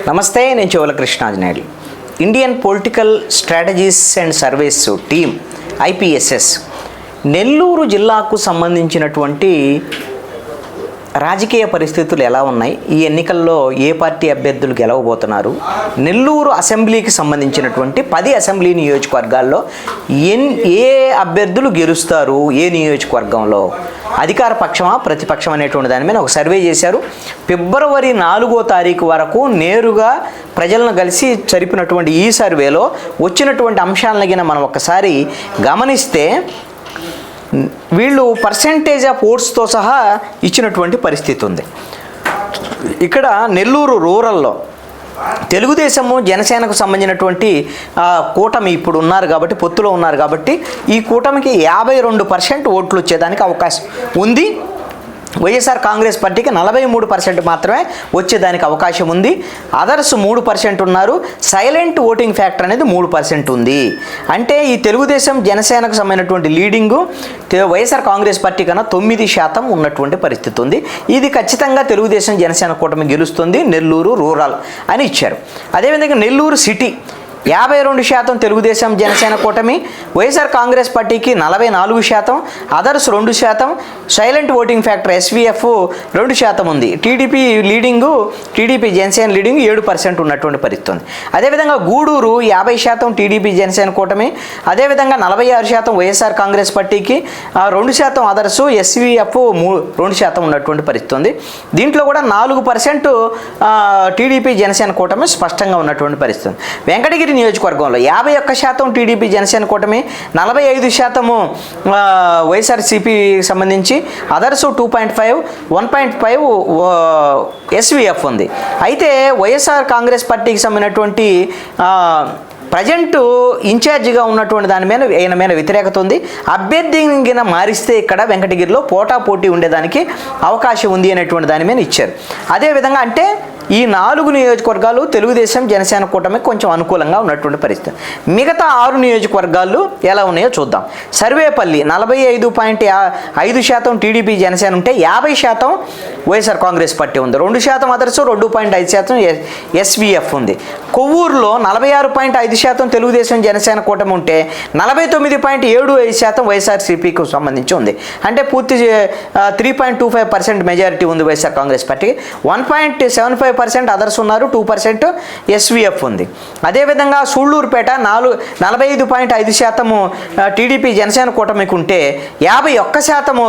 నమస్తే, నేను చెవుల Krishnanjaneyulu. Indian political strategies and surveys team IPSS Nellore జిల్లాకు సంబంధించినటువంటి రాజకీయ పరిస్థితులు ఎలా ఉన్నాయి, ఈ ఎన్నికల్లో ఏ పార్టీ అభ్యర్థులు గెలవబోతున్నారు, నెల్లూరు అసెంబ్లీకి సంబంధించినటువంటి 10 అసెంబ్లీ నియోజకవర్గాల్లో ఏ అభ్యర్థులు గెలుస్తారు, ఏ నియోజకవర్గంలో అధికార పక్షమా ప్రతిపక్షం అనేటువంటి దాని మీద ఒక సర్వే చేశారు. ఫిబ్రవరి 4వ తారీఖు వరకు నేరుగా ప్రజలను కలిసి జరిపినటువంటి ఈ సర్వేలో వచ్చినటువంటి అంశాలను మనం ఒకసారి గమనిస్తే వీళ్ళు పర్సెంటేజ్ ఆఫ్ ఓట్స్తో సహా ఇచ్చినటువంటి పరిస్థితి ఉంది. ఇక్కడ నెల్లూరు రూరల్లో తెలుగుదేశము జనసేనకు సంబంధించినటువంటి కూటమి ఇప్పుడు ఉన్నారు కాబట్టి, పొత్తులో ఉన్నారు కాబట్టి ఈ కూటమికి 52% ఓట్లు వచ్చేదానికి అవకాశం ఉంది. వైఎస్ఆర్ కాంగ్రెస్ పార్టీకి 43% మాత్రమే వచ్చేదానికి అవకాశం ఉంది. అదర్స్ 3% ఉన్నారు. సైలెంట్ ఓటింగ్ ఫ్యాక్టర్ అనేది 3% ఉంది. అంటే ఈ తెలుగుదేశం జనసేనకు సంబంధించినటువంటి లీడింగు వైఎస్ఆర్ కాంగ్రెస్ పార్టీ కన్నా 9% ఉన్నటువంటి పరిస్థితి ఉంది. ఇది ఖచ్చితంగా తెలుగుదేశం జనసేన కూటమి గెలుస్తుంది నెల్లూరు రూరల్ అని ఇచ్చారు. అదేవిధంగా నెల్లూరు సిటీ 52% తెలుగుదేశం జనసేన కూటమి, వైఎస్ఆర్ కాంగ్రెస్ పార్టీకి 44%, others 2%, silent voting factor SVF 2% ఉంది. టీడీపీ జనసేన లీడింగ్ 7% ఉన్నటువంటి పరిస్థితి ఉంది. అదేవిధంగా గూడూరు 50% టీడీపీ జనసేన కూటమి, అదేవిధంగా 46% వైఎస్ఆర్ కాంగ్రెస్ పార్టీకి, 2% అదర్స్ SVF 2% ఉన్నటువంటి పరిస్థితి ఉంది. దీంట్లో కూడా 4% టీడీపీ జనసేన కూటమి స్పష్టంగా ఉన్నటువంటి పరిస్థితి ఉంది. వెంకటగిరి నియోజకవర్గంలో 51% టీడీపీ జనసేన కూటమి, 45% వైఎస్ఆర్సీపీ సంబంధించి, అదర్స్ 2.5, 1.5 SVF ఉంది. అయితే వైఎస్ఆర్ కాంగ్రెస్ పార్టీకి సంబంధించినటువంటి ప్రజెంటు ఇన్ఛార్జిగా ఉన్నటువంటి దాని మీద ఆయన మీద వ్యతిరేకత ఉంది. అభ్యర్థిగా మారిస్తే ఇక్కడ వెంకటగిరిలో పోటాపోటీ ఉండేదానికి అవకాశం ఉంది అనేటువంటి దాని మీద ఇచ్చారు. అదేవిధంగా అంటే ఈ 4 నియోజకవర్గాలు తెలుగుదేశం జనసేన కూటమికి కొంచెం అనుకూలంగా ఉన్నటువంటి పరిస్థితి. మిగతా 6 నియోజకవర్గాలు ఎలా ఉన్నాయో చూద్దాం. సర్వేపల్లి 45.5% టీడీపీ జనసేన ఉంటే 50% వైఎస్ఆర్ కాంగ్రెస్ పార్టీ ఉంది. 2% అదర్స్, 2.5% SVF ఉంది. కొవ్వూరులో 46.5% తెలుగుదేశం జనసేన కూటమి ఉంటే 49.75% వైఎస్ఆర్సీపీకి సంబంధించి ఉంది. అంటే పూర్తి 3.25% మెజారిటీ ఉంది వైఎస్ఆర్ కాంగ్రెస్ పార్టీకి. 1.75% అదర్స్ ఉన్నారు, 2% SVF ఉంది. అదేవిధంగా సూళ్ళూరుపేట 45.5% టీడీపీ జనసేన కూటమికి ఉంటే 51%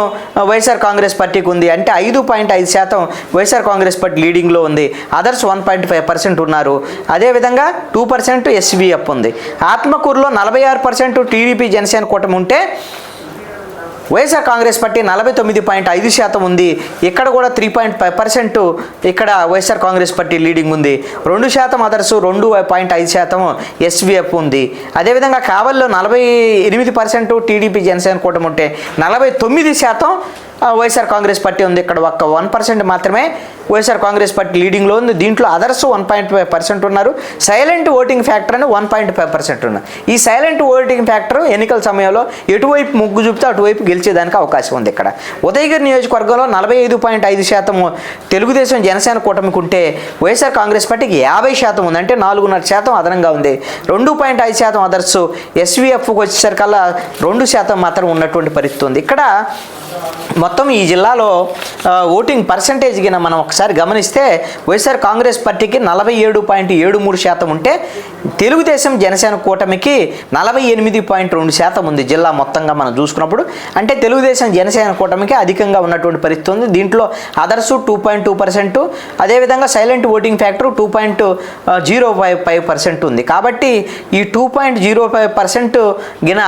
వైఎస్ఆర్ కాంగ్రెస్ పార్టీకి ఉంది. అంటే 5.5% వైఎస్ఆర్ కాంగ్రెస్ పార్టీ లీడింగ్లో ఉంది. అదర్స్ 1.5% ఉన్నారు. అదేవిధంగా 2% SVF ఉంది. ఆత్మకూరులో 46% టీడీపీ జనసేన కూటమి ఉంటే వైఎస్ఆర్ కాంగ్రెస్ పార్టీ 49.5% ఉంది. ఇక్కడ కూడా 3.5% ఇక్కడ వైఎస్ఆర్ కాంగ్రెస్ పార్టీ లీడింగ్ ఉంది. 2% అదర్స్, 2.5% SVF ఉంది. అదేవిధంగా కావలిలో 48% టీడీపీ జనసేన కూటమి ఉంటే 49% వైఎస్ఆర్ కాంగ్రెస్ పార్టీ ఉంది. ఇక్కడ ఒక్క 1% మాత్రమే వైఎస్ఆర్ కాంగ్రెస్ పార్టీ లీడింగ్లో ఉంది. దీంట్లో అదర్స్ 1.5% ఉన్నారు. సైలెంట్ ఓటింగ్ ఫ్యాక్టర్ అని 1.5% ఉన్నారు. ఈ సైలెంట్ ఓటింగ్ ఫ్యాక్టర్ ఎన్నికల సమయంలో ఎటువైపు మొగ్గు చూపితే అటువైపు గెలిచేదానికి అవకాశం ఉంది. ఇక్కడ ఉదయగిరి నియోజకవర్గంలో 45.5% తెలుగుదేశం జనసేన కూటమికి ఉంటే వైఎస్ఆర్ కాంగ్రెస్ పార్టీకి 50% ఉంది. అంటే 4.5% అదనంగా ఉంది. 2.5% అదర్స్, SVFకి వచ్చేసరికల్లా 2% మాత్రం ఉన్నటువంటి పరిస్థితి ఉంది. ఇక్కడ మొత్తం ఈ జిల్లాలో ఓటింగ్ పర్సంటేజ్ కింద మనం ఒకసారి గమనిస్తే వైఎస్ఆర్ కాంగ్రెస్ పార్టీకి 47.73% ఉంటే తెలుగుదేశం జనసేన కూటమికి 48.2% ఉంది జిల్లా మొత్తంగా మనం చూసుకున్నప్పుడు. అంటే తెలుగుదేశం జనసేన కూటమికి అధికంగా ఉన్నటువంటి పరిస్థితి ఉంది. దీంట్లో అదర్స్ 2.2%, అదేవిధంగా సైలెంట్ ఓటింగ్ ఫ్యాక్టర్ 2.05% ఉంది. కాబట్టి ఈ 2.05% గిన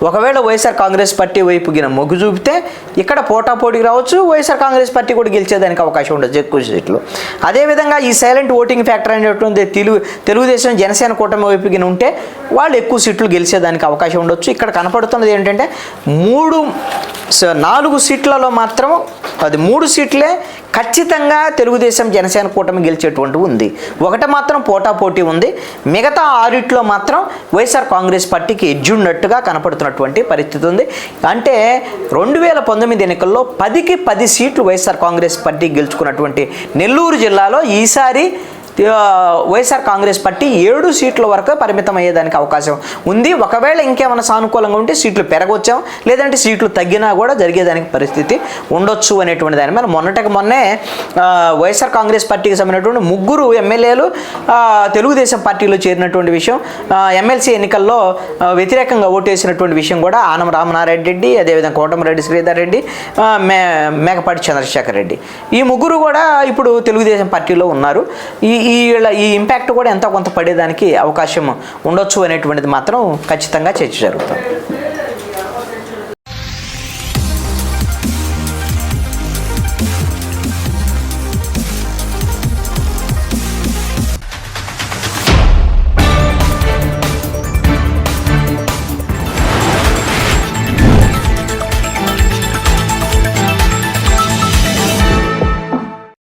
ఒకవేళ వైఎస్ఆర్ కాంగ్రెస్ పార్టీ వైపు గిన మొగ్గు చూపితే ఇక్కడ పోటాపోటీకి రావచ్చు. వైఎస్ఆర్ కాంగ్రెస్ పార్టీ కూడా గెలిచేదానికి అవకాశం ఉండదు ఎక్కువ సీట్లు. అదేవిధంగా ఈ సైలెంట్ ఓటింగ్ ఫ్యాక్టర్ అనేటువంటి తెలుగుదేశం జనసేన కూటమి వైపు గిన ఉంటే వాళ్ళు ఎక్కువ సీట్లు గెలిచేదానికి అవకాశం ఉండొచ్చు. ఇక్కడ కనపడుతున్నది ఏంటంటే 4 సీట్లలో మాత్రం 3 సీట్లే ఖచ్చితంగా తెలుగుదేశం జనసేన కూటమి గెలిచేటువంటి ఉంది. ఒకటి మాత్రం పోటాపోటీ ఉంది. మిగతా 6 మాత్రం వైఎస్ఆర్ కాంగ్రెస్ పార్టీకి ఎడ్జ్ ఉన్నట్టుగా కనపడుతున్నటువంటి పరిస్థితి ఉంది. అంటే 2019 ఎన్నికల్లో 10కి 10 సీట్లు వైఎస్ఆర్ కాంగ్రెస్ పార్టీ గెలుచుకున్నటువంటి నెల్లూరు జిల్లాలో ఈసారి వైఎస్ఆర్ కాంగ్రెస్ పార్టీ 7 సీట్ల వరకు పరిమితం అయ్యేదానికి అవకాశం ఉంది. ఒకవేళ ఇంకేమైనా సానుకూలంగా ఉంటే సీట్లు పెరగొచ్చాం, లేదంటే సీట్లు తగ్గినా కూడా జరిగేదానికి పరిస్థితి ఉండొచ్చు అనేటువంటి దాని మీద మొన్నే వైఎస్ఆర్ కాంగ్రెస్ పార్టీకి సంబంధించినటువంటి 3 ఎమ్మెల్యేలు తెలుగుదేశం పార్టీలో చేరినటువంటి విషయం, ఎమ్మెల్సీ ఎన్నికల్లో వ్యతిరేకంగా ఓటేసినటువంటి విషయం కూడా ఆనం రామనారాయణ రెడ్డి, అదేవిధంగా కోటమిరెడ్డి శ్రీధర్ రెడ్డి, మేకపాటి చంద్రశేఖర్ రెడ్డి, ఈ 3 కూడా ఇప్పుడు తెలుగుదేశం పార్టీలో ఉన్నారు. ఈ ఇంపాక్ట్ కూడా ఎంతో కొంత పడేదానికి అవకాశం ఉండొచ్చు అనేటువంటిది మాత్రం ఖచ్చితంగా చర్చ జరుగుతుంది.